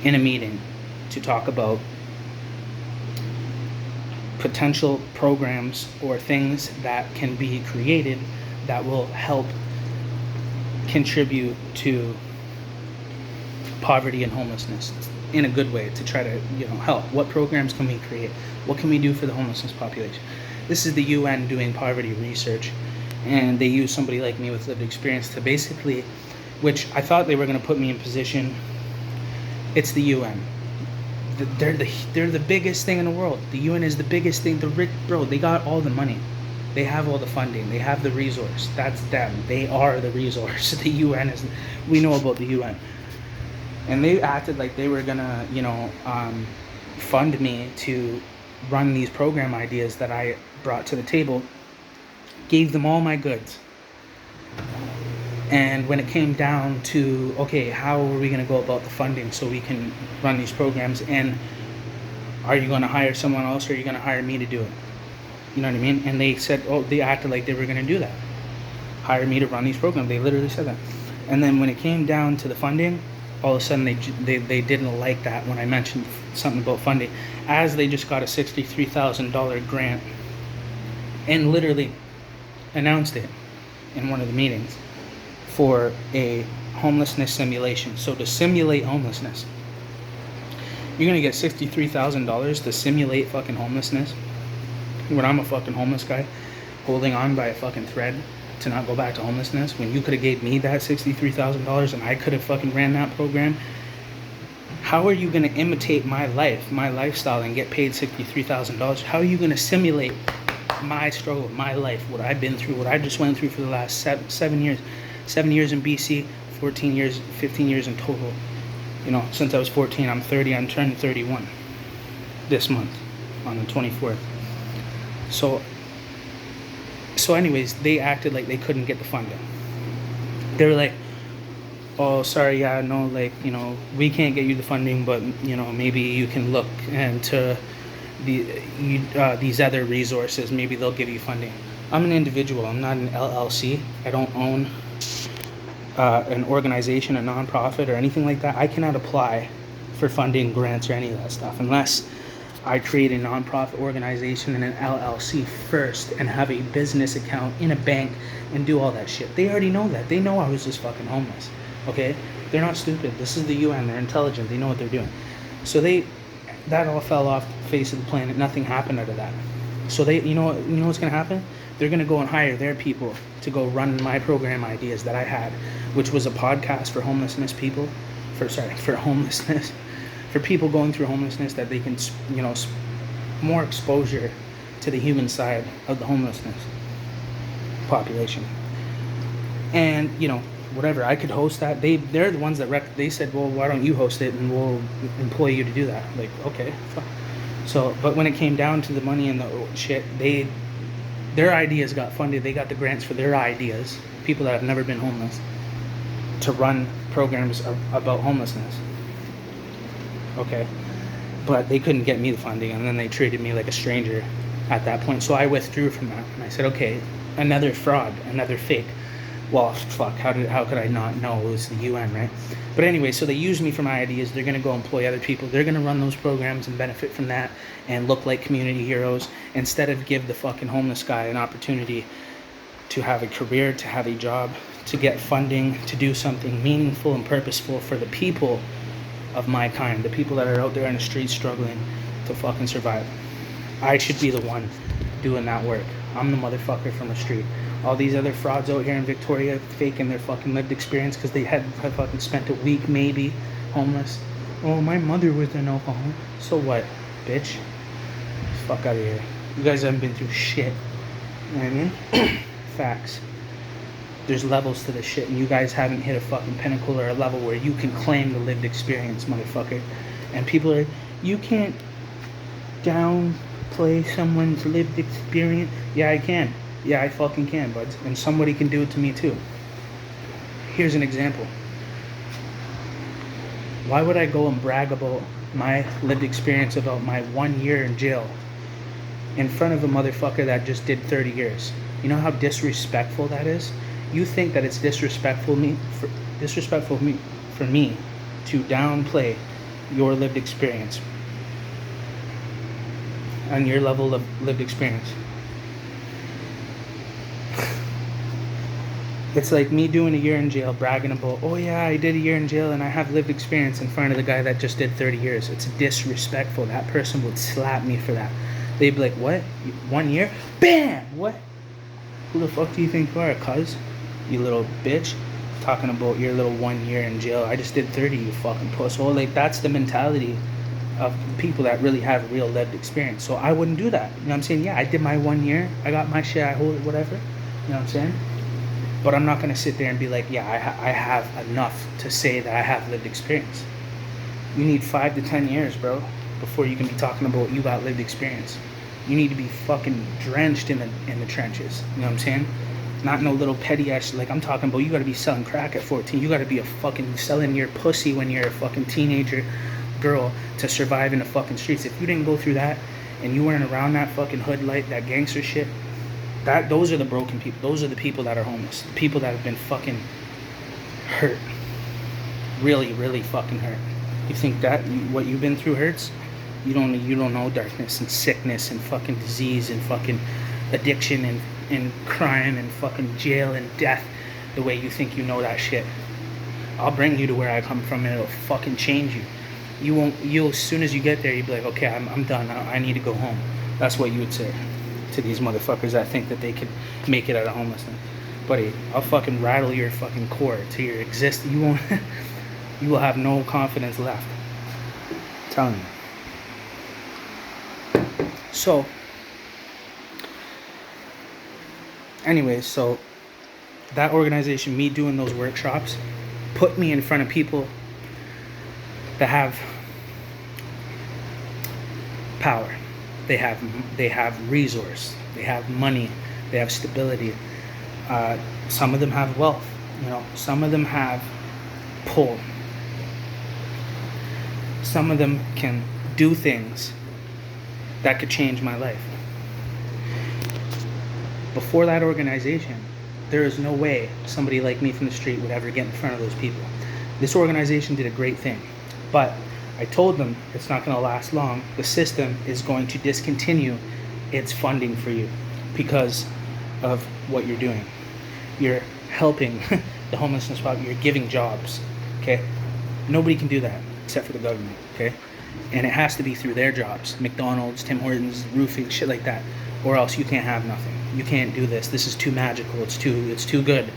in a meeting to talk about potential programs or things that can be created that will help contribute to poverty and homelessness in a good way, to try to help. What programs can we create? What can we do for the homelessness population? This is the UN doing poverty research, and they use somebody like me with lived experience to basically, which I thought they were going to put me in position. It's the UN. They're the biggest thing in the world. The UN is the biggest thing. The rich, bro, they got all the money. They have all the funding. They have the resource. That's them. They are the resource. The UN is. We know about the UN, and they acted like they were gonna, fund me to run these program ideas that I brought to the table. Gave them all my goods. And when it came down to, okay, how are we going to go about the funding so we can run these programs? And are you going to hire someone else or are you going to hire me to do it? You know what I mean? And they said, they acted like they were going to do that. Hire me to run these programs. They literally said that. And then when it came down to the funding, all of a sudden they didn't like that when I mentioned something about funding. As they just got a $63,000 grant and literally announced it in one of the meetings for a homelessness simulation. So to simulate homelessness, you're gonna get $63,000 to simulate fucking homelessness when I'm a fucking homeless guy holding on by a fucking thread to not go back to homelessness, when you could have gave me that $63,000 and I could have fucking ran that program. How are you gonna imitate my life, my lifestyle, and get paid $63,000? How are you gonna simulate my struggle, my life, what I've been through, what I just went through for the last 7 years? 7 years in BC, 15 years in total. Since I was 14, I'm 30, I'm turning 31 this month on the 24th. So anyways, they acted like they couldn't get the funding. They were like, oh, sorry, yeah, no, we can't get you the funding, but, maybe you can look into these other resources. Maybe they'll give you funding. I'm an individual. I'm not an LLC. I don't own an organization, a nonprofit, or anything like that. I cannot apply for funding, grants, or any of that stuff unless I create a nonprofit organization and an LLC first and have a business account in a bank and do all that shit. They already know that. They know I was just fucking homeless. Okay? They're not stupid. This is the UN. They're intelligent. They know what they're doing. So that all fell off the face of the planet. Nothing happened out of that. So you know what's gonna happen? They're gonna go and hire their people to go run my program ideas that I had, which was a podcast for homelessness people, for homelessness, for people going through homelessness, that they can, more exposure to the human side of the homelessness population. And whatever, I could host that. They're the ones that they said, well, why don't you host it and we'll employ you to do that. Like, okay. So, but when it came down to the money and the shit, their ideas got funded. They got the grants for their ideas, people that have never been homeless, to run programs about homelessness. Okay. But they couldn't get me the funding, and then they treated me like a stranger at that point. So I withdrew from that, and I said, okay, another fraud, another fake. Well, fuck, how could I not know it was the UN, right? But anyway, so they use me for my ideas. They're going to go employ other people. They're going to run those programs and benefit from that and look like community heroes, instead of give the fucking homeless guy an opportunity to have a career, to have a job, to get funding, to do something meaningful and purposeful for the people of my kind, the people that are out there in the streets struggling to fucking survive. I should be the one doing that work. I'm the motherfucker from the street. All these other frauds out here in Victoria faking their fucking lived experience because they had fucking spent a week maybe homeless. Oh, my mother was an alcoholic. So what, bitch? Fuck out of here. You guys haven't been through shit. You know what I mean? Facts. There's levels to this shit, and you guys haven't hit a fucking pinnacle or a level where you can claim the lived experience, motherfucker. And people are, you can't downplay someone's lived experience. Yeah, I can. Yeah, I fucking can, buds. And somebody can do it to me too. Here's an example. Why would I go and brag about my lived experience about my 1 year in jail in front of a motherfucker that just did 30 years? You know how disrespectful that is? You think that it's disrespectful for me to downplay your lived experience and your level of lived experience. It's like me doing a year in jail, bragging about, oh yeah, I did a year in jail and I have lived experience in front of the guy that just did 30 years. It's disrespectful. That person would slap me for that. They'd be like, what? 1 year? Bam! What? Who the fuck do you think you are, cuz? You little bitch. Talking about your little 1 year in jail. I just did 30, you fucking pusshole. Like, that's the mentality of people that really have real lived experience. So I wouldn't do that. You know what I'm saying? Yeah, I did my 1 year. I got my shit. I hold it, whatever. You know what I'm saying? But I'm not going to sit there and be like, yeah, I have enough to say that I have lived experience. You need 5 to 10 years, bro, before you can be talking about you got lived experience. You need to be fucking drenched in the trenches. You know what I'm saying? Not no little petty ass. Like, I'm talking about, you got to be selling crack at 14. You got to be a fucking selling your pussy when you're a fucking teenager girl to survive in the fucking streets. If you didn't go through that and you weren't around that fucking hood light, that gangster shit, those are the broken people. Those are the people that are homeless. The people that have been fucking hurt. Really, really fucking hurt. You think that what you've been through hurts? You don't know darkness and sickness and fucking disease and fucking addiction and crime and fucking jail and death the way you think you know that shit. I'll bring you to where I come from and it'll fucking change you. You'll as soon as you get there, you'll be like, okay, I'm done. I need to go home. That's what you would say to these motherfuckers that think that they can make it out of homelessness. Buddy, I'll fucking rattle your fucking core to your existence. You will have no confidence left. I'm telling you. So, anyways, so that organization, me doing those workshops, put me in front of people that have power. They have resource. They have money. They have stability. Some of them have wealth. You know, some of them have pull. Some of them can do things that could change my life. Before that organization, there is no way somebody like me from the street would ever get in front of those people. This organization did a great thing, but I told them it's not going to last long. The system is going to discontinue its funding for you because of what you're doing. You're helping the homelessness problem. You're giving jobs, okay? Nobody can do that except for the government, okay? And it has to be through their jobs. McDonald's, Tim Hortons, roofing, shit like that. Or else you can't have nothing. You can't do this. This is too magical. It's too good.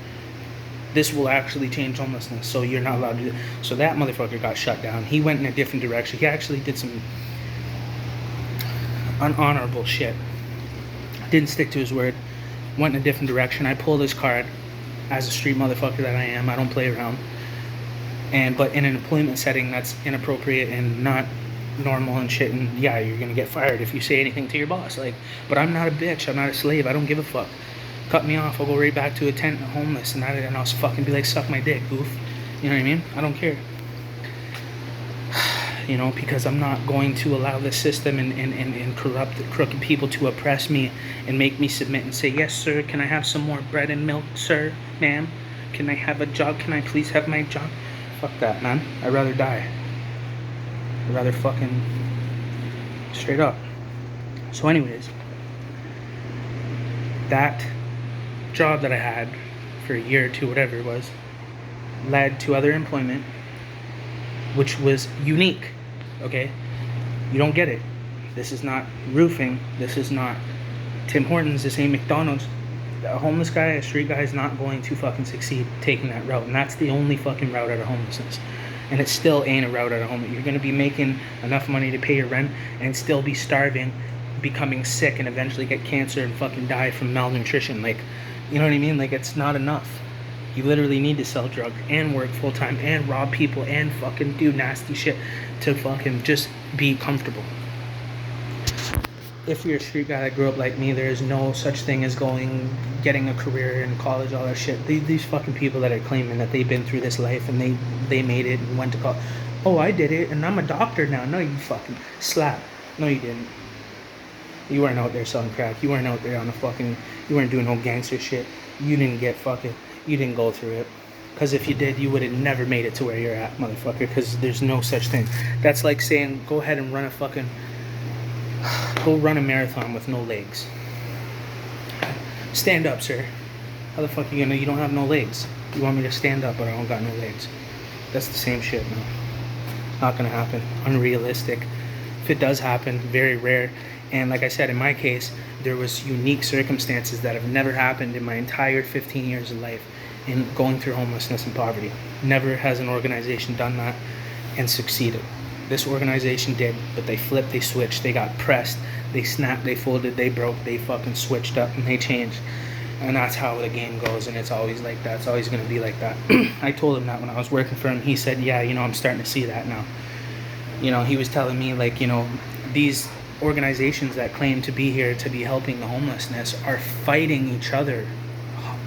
This will actually change homelessness, so you're not allowed to do it. So that motherfucker got shut down. He went in a different direction. He actually did some unhonorable shit. Didn't stick to his word. Went in a different direction. I pulled his card as a street motherfucker that I am. I don't play around. But in an employment setting that's inappropriate and not normal and shit, and yeah, you're gonna get fired if you say anything to your boss. Like, but I'm not a bitch. I'm not a slave. I don't give a fuck. Cut me off. I'll go right back to a tent homeless, and I'll fucking be like, suck my dick, goof. You know what I mean? I don't care. You know, because I'm not going to allow the system and corrupt, crooked people to oppress me and make me submit and say, yes, sir, can I have some more bread and milk, sir, ma'am? Can I have a job? Can I please have my job? Fuck that, man. I'd rather die. I'd rather fucking straight up. So anyways, that job that I had for a year or two, whatever it was, led to other employment, which was unique, okay? You don't get it. This is not roofing. This is not Tim Hortons, this ain't McDonald's. A homeless guy, a street guy is not going to fucking succeed taking that route. And that's the only fucking route out of homelessness. And it still ain't a route out of homelessness. You're going to be making enough money to pay your rent and still be starving, becoming sick, and eventually get cancer and fucking die from malnutrition. Like, you know what I mean? Like, it's not enough. You literally need to sell drugs and work full time and rob people and fucking do nasty shit to fucking just be comfortable. If you're a street guy that grew up like me, there is no such thing as getting a career in college, all that shit. These fucking people that are claiming that they've been through this life and they made it and went to college. Oh, I did it and I'm a doctor now. No, you fucking slap. No, you didn't. You weren't out there selling crack. You weren't out there on a fucking, you weren't doing no gangster shit. You didn't you didn't go through it. Because if you did, you would have never made it to where you're at, motherfucker. Because there's no such thing. That's like saying, go ahead and go run a marathon with no legs. Stand up, sir. How the fuck are you gonna, you don't have no legs. You want me to stand up, but I don't got no legs. That's the same shit, no. Not gonna happen. Unrealistic. If it does happen, very rare. And like I said, in my case, there was unique circumstances that have never happened in my entire 15 years of life in going through homelessness and poverty. Never has an organization done that and succeeded. This organization did, but they flipped, they switched, they got pressed, they snapped, they folded, they broke, they fucking switched up, and they changed. And that's how the game goes, and it's always like that. It's always going to be like that. I told him that when I was working for him. He said, yeah, I'm starting to see that now. He was telling me, like, these organizations that claim to be here to be helping the homelessness are fighting each other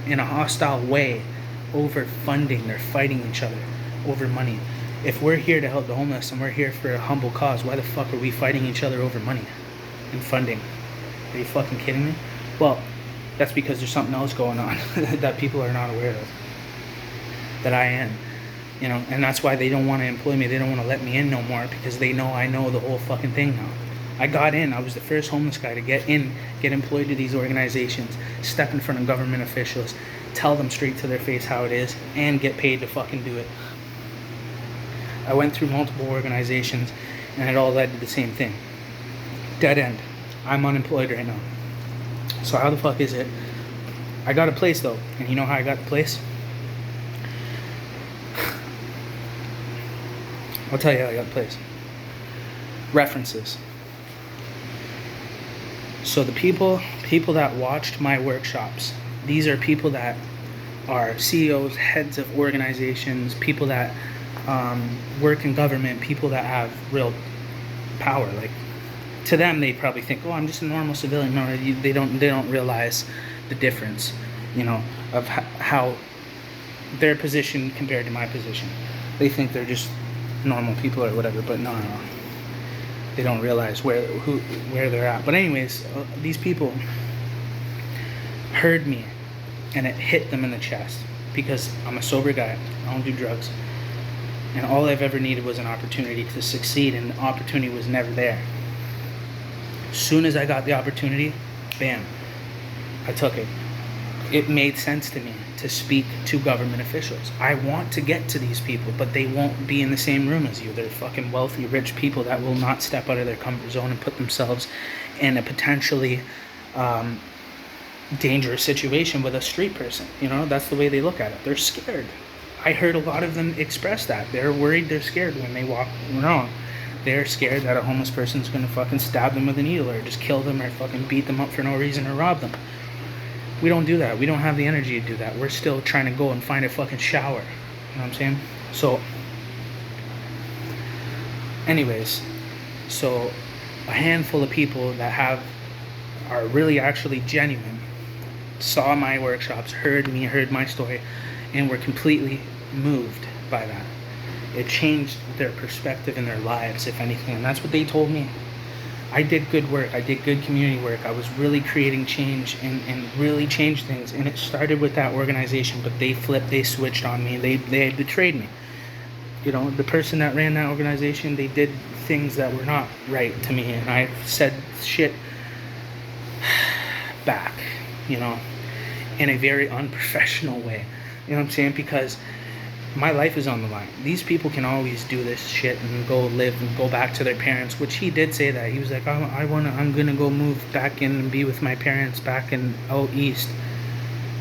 in a hostile way over funding. They're fighting each other over money. If we're here to help the homeless and we're here for a humble cause, why the fuck are we fighting each other over money and funding? Are you fucking kidding me? Well, that's because there's something else going on that people are not aware of, that I am. And that's why they don't want to employ me. They don't want to let me in no more, because they know I know the whole fucking thing now. I got in. I was the first homeless guy to get employed to these organizations, step in front of government officials, tell them straight to their face how it is, and get paid to fucking do it. I went through multiple organizations, and it all led to the same thing. Dead end. I'm unemployed right now. So how the fuck is it? I got a place, though. And you know how I got the place? I'll tell you how I got the place. References. So the people that watched my workshops, these are people that are CEOs, heads of organizations, people that work in government, people that have real power. Like, to them, they probably think, oh, I'm just a normal civilian. No, they don't realize the difference, of how their position compared to my position. They think they're just normal people or whatever, but no. They don't realize where they're at. But anyways, these people heard me, and it hit them in the chest, because I'm a sober guy. I don't do drugs. And all I've ever needed was an opportunity to succeed, and the opportunity was never there. As soon as I got the opportunity, bam, I took it. It made sense to me to speak to government officials. I want to get to these people, but they won't be in the same room as you. They're fucking wealthy, rich people that will not step out of their comfort zone and put themselves in a potentially dangerous situation with a street person. That's the way they look at it. They're scared. I heard a lot of them express that. They're worried, they're scared when they walk around. They're scared that a homeless person's gonna fucking stab them with a needle, or just kill them, or fucking beat them up for no reason, or rob them. We don't do that. We don't have the energy to do that. We're still trying to go and find a fucking shower. You know what I'm saying? So, anyways, a handful of people that are really actually genuine saw my workshops, heard my story, and were completely moved by that. It changed their perspective in their lives, if anything, and that's what they told me. I did good work. I did good community work. I was really creating change and really changed things. And it started with that organization, but they flipped, they switched on me. They betrayed me. The person that ran that organization, they did things that were not right to me. And I said shit back, in a very unprofessional way. You know what I'm saying? Because my life is on the line. These people can always do this shit and go live and go back to their parents, which he did say that. He was like, I'm gonna go move back in and be with my parents back in out east,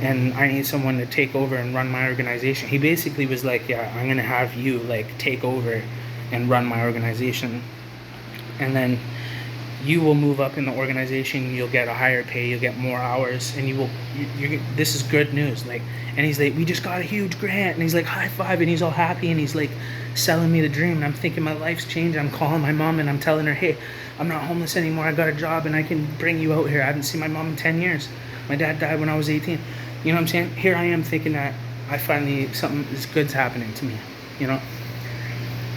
and I need someone to take over and run my organization. He basically was like, yeah, I'm gonna have you like take over and run my organization, and then you will move up in the organization, you'll get a higher pay, you'll get more hours, and this is good news. Like, and he's like, we just got a huge grant, and he's like, high five, and he's all happy, and he's like selling me the dream, and I'm thinking my life's changed. I'm calling my mom, and I'm telling her, hey, I'm not homeless anymore, I got a job, and I can bring you out here. I haven't seen my mom in 10 years. My dad died when I was 18. You know what I'm saying? Here I am thinking that I finally, something is good's happening to me, you know?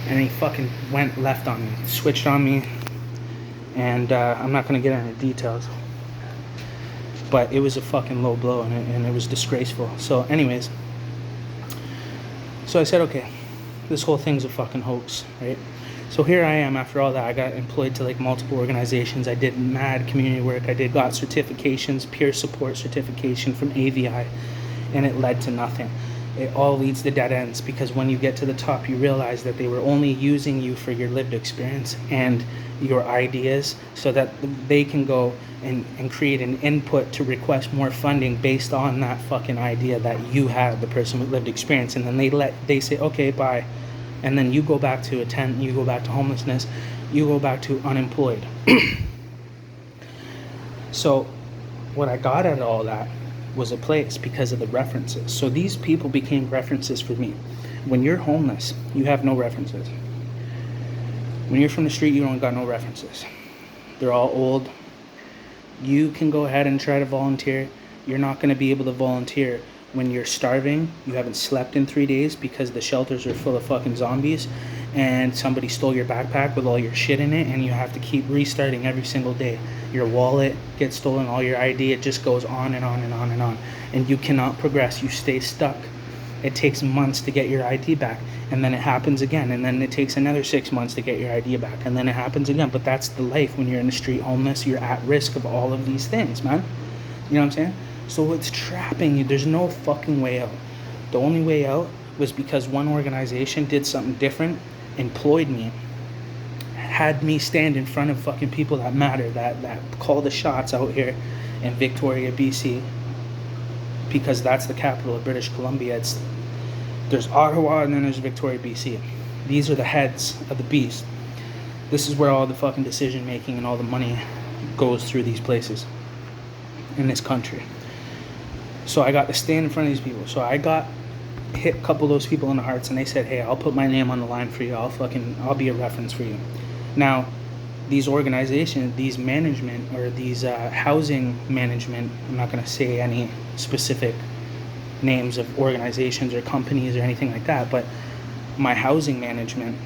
And he fucking left on me, switched on me. And I'm not going to get into details, but it was a fucking low blow, and it was disgraceful. So anyways, so I said, okay, this whole thing's a fucking hoax, right? So here I am after all that. I got employed to like multiple organizations. I did mad community work. got certifications, peer support certification from AVI, and it led to nothing. It all leads to dead ends, because when you get to the top, you realize that they were only using you for your lived experience and your ideas, so that they can go and create an input to request more funding based on that fucking idea that you had, the person with lived experience. And then they say, okay, bye. And then you go back to a tent, you go back to homelessness, you go back to unemployed. So what I got out of all that was a place because of the references. So these people became references for me. When you're homeless, you have no references. When you're from the street, you don't got no references. They're all old. You can go ahead and try to volunteer. You're not going to be able to volunteer when you're starving, you haven't slept in 3 days because the shelters are full of fucking zombies, and somebody stole your backpack with all your shit in it, and you have to keep restarting every single day. Your wallet gets stolen, all your ID, it just goes on and on and on and on. And you cannot progress, you stay stuck. It takes months to get your ID back, and then it happens again, and then it takes another 6 months to get your ID back, and then it happens again. But that's the life when you're in the street homeless. You're at risk of all of these things, man. You know what I'm saying? So it's trapping you. There's no fucking way out. The only way out was because one organization did something different, employed me, had me stand in front of fucking people that matter, that call the shots out here in Victoria, BC, because that's the capital of British Columbia. There's Ottawa and then there's Victoria, BC. These are the heads of the beast. This is where all the fucking decision making and all the money goes through these places in this country. So I got to stand in front of these people. So I got hit a couple of those people in the hearts, and they said, hey, I'll put my name on the line for you. I'll be a reference for you. Now, these organizations, these management, or these housing management, I'm not going to say any specific names of organizations or companies or anything like that, but my housing management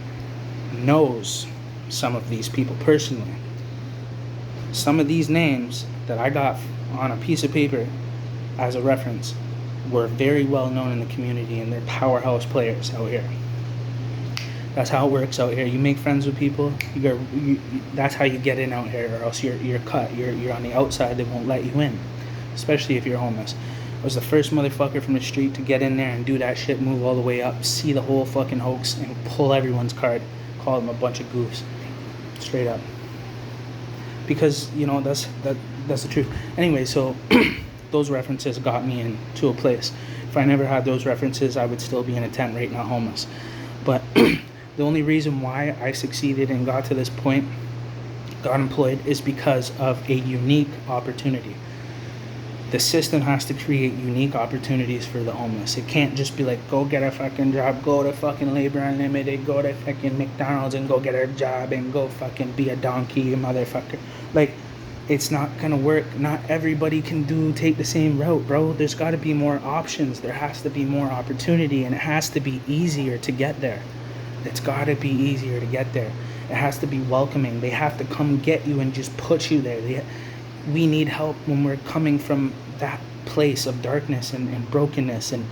knows some of these people personally. Some of these names that I got on a piece of paper as a reference were very well known in the community, and they're powerhouse players out here. That's how it works out here. You make friends with people, that's how you get in out here, or else you're cut. You're on the outside, they won't let you in, especially if you're homeless. I was the first motherfucker from the street to get in there and do that shit, move all the way up, see the whole fucking hoax, and pull everyone's card, call them a bunch of goofs, straight up. Because, you know, that's the truth. Anyway, so those references got me into a place. If I never had those references, I would still be in a tent right now, homeless. But the only reason why I succeeded and got to this point, got employed, is because of a unique opportunity. The system has to create unique opportunities for the homeless. It can't just be like, go get a fucking job, go to fucking Labor Unlimited, go to fucking McDonald's and go get a job and go fucking be a donkey, you motherfucker. Like, it's not gonna work. Not everybody can take the same route, bro. There's gotta be more options. There has to be more opportunity, and it has to be easier to get there. It's gotta be easier to get there. It has to be welcoming. They have to come get you and just put you there. We need help when we're coming from that place of darkness and brokenness and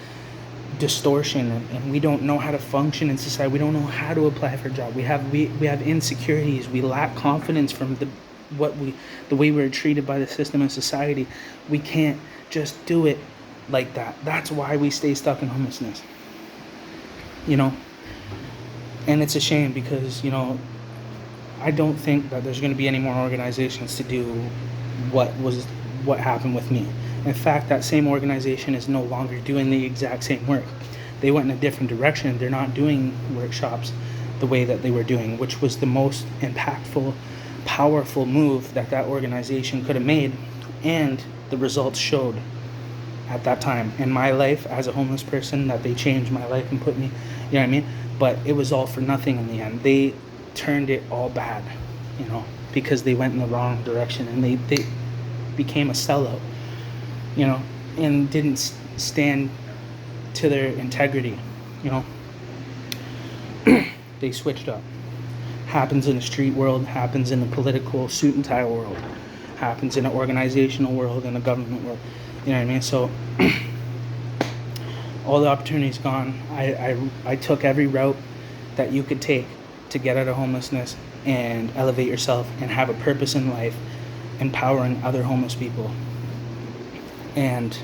distortion, and we don't know how to function in society. We don't know how to apply for a job. We have insecurities. We lack confidence from the way we're treated by the system and society. We can't just do it like that. That's why we stay stuck in homelessness. you know. And it's a shame because, you know, I don't think that there's going to be any more organizations to do what happened with me. In fact, that same organization is no longer doing the exact same work. They went in a different direction. They're not doing workshops the way that they were doing, which was the most impactful, powerful move that organization could have made, and the results showed at that time in my life as a homeless person, that they changed my life and put me, you know what I mean? But it was all for nothing in the end. They turned it all bad, you know, because they went in the wrong direction, and they became a sellout, you know, and didn't stand to their integrity, you know. They switched up. Happens in the street world, happens in the political suit and tie world, happens in the organizational world, in the government world, you know what I mean? So all the opportunities gone. I took every route that you could take to get out of homelessness and elevate yourself and have a purpose in life, empowering other homeless people and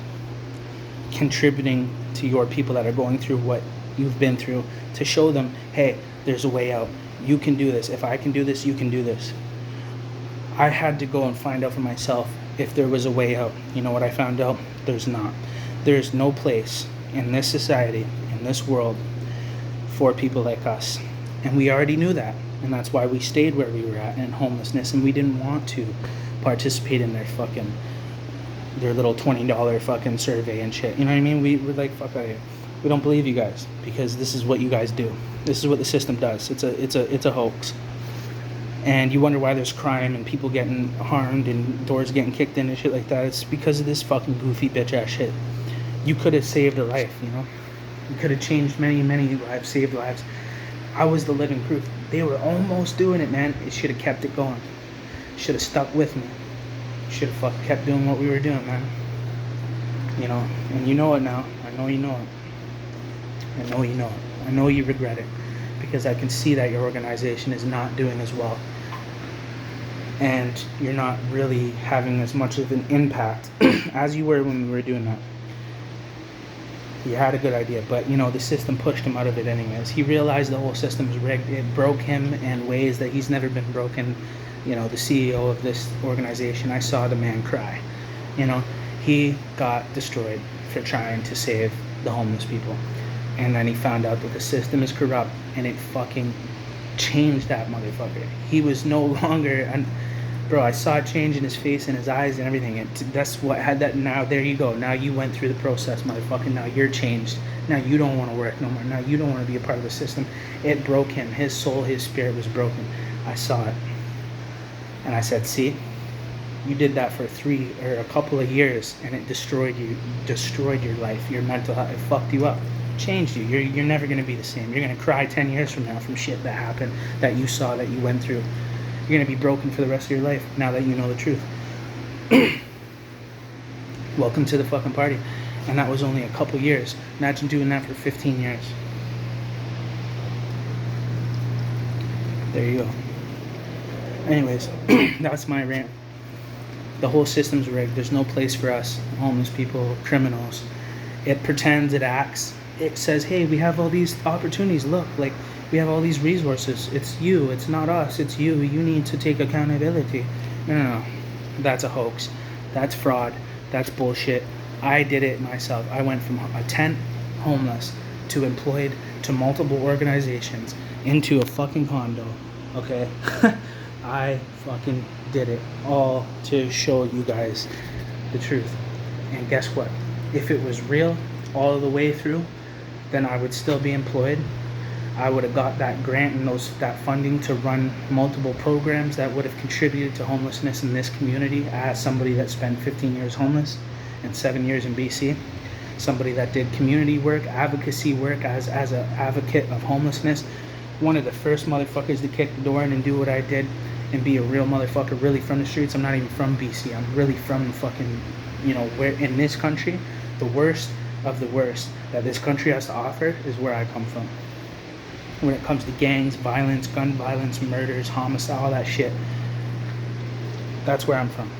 contributing to your people that are going through what you've been through, to show them, hey, there's a way out. You can do this. If I can do this, you can do this. I had to go and find out for myself if there was a way out. You know what I found out? There's not. There's no place in this society, in this world, for people like us. And we already knew that. And that's why we stayed where we were at in homelessness, and we didn't want to participate in their little $20 fucking survey and shit. You know what I mean? We were like, fuck out of here. We don't believe you guys, because this is what you guys do. This is what the system does. It's a hoax. And you wonder why there's crime and people getting harmed and doors getting kicked in and shit like that. It's because of this fucking goofy bitch ass shit. You could have saved a life, you know? You could have changed many, many lives, saved lives. I was the living proof. They were almost doing it, man. It should have kept it going. Should have stuck with me. Should have fucking kept doing what we were doing, man. You know? And you know it now. I know you know it. I know you know it. I know you regret it, because I can see that your organization is not doing as well, and you're not really having as much of an impact as you were when we were doing that. You had a good idea, but you know, the system pushed him out of it anyways. He realized the whole system was rigged. It broke him in ways that he's never been broken. You know, the CEO of this organization, I saw the man cry. You know, he got destroyed for trying to save the homeless people. And then he found out that the system is corrupt, and it fucking changed that motherfucker. He was no longer, bro, I saw it change in his face and his eyes and everything. That's what had that. Now there you go. Now you went through the process, motherfucker. Now you're changed. Now you don't want to work no more. Now you don't want to be a part of the system. It broke him. His soul, his spirit was broken. I saw it. And I said, see, you did that for a couple of years, and it destroyed your life, your mental health. It fucked you up. Changed you. You're never going to be the same. You're going to cry 10 years from now from shit that happened, that you saw, that you went through. You're going to be broken for the rest of your life now that you know the truth. Welcome to the fucking party. And that was only a couple years. Imagine doing that for 15 years. There you go. Anyways, that's my rant. The whole system's rigged. There's no place for us, homeless people, criminals. It pretends, it acts. It says, hey, we have all these opportunities. Look, like, we have all these resources. It's you. It's not us. It's you. You need to take accountability. No. That's a hoax. That's fraud. That's bullshit. I did it myself. I went from a tent, homeless, to employed, to multiple organizations, into a fucking condo. Okay? I fucking did it all to show you guys the truth. And guess what? If it was real all the way through, then I would still be employed. I would have got that grant and that funding to run multiple programs that would have contributed to homelessness in this community, as somebody that spent 15 years homeless and 7 years in BC. Somebody that did community work, advocacy work as an advocate of homelessness. One of the first motherfuckers to kick the door in and do what I did and be a real motherfucker, really from the streets. I'm not even from BC. I'm really from fucking, you know, where in this country, the worst of the worst that this country has to offer is where I come from. When it comes to gangs, violence, gun violence, murders, homicide, all that shit, that's where I'm from.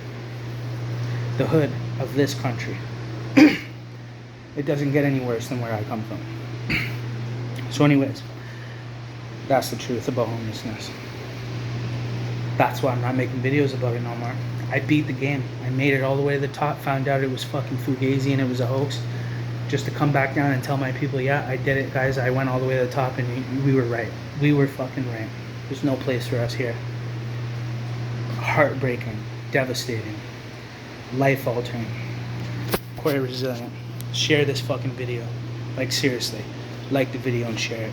The hood of this country. It doesn't get any worse than where I come from. So anyways, that's the truth about homelessness. That's why I'm not making videos about it no more. I beat the game. I made it all the way to the top, found out it was fucking fugazi and it was a hoax, just to come back down and tell my people, yeah, I did it, guys. I went all the way to the top and we were right. We were fucking right. There's no place for us here. Heartbreaking, devastating, life-altering, quite resilient. Share this fucking video. Like, seriously. Like the video and share it.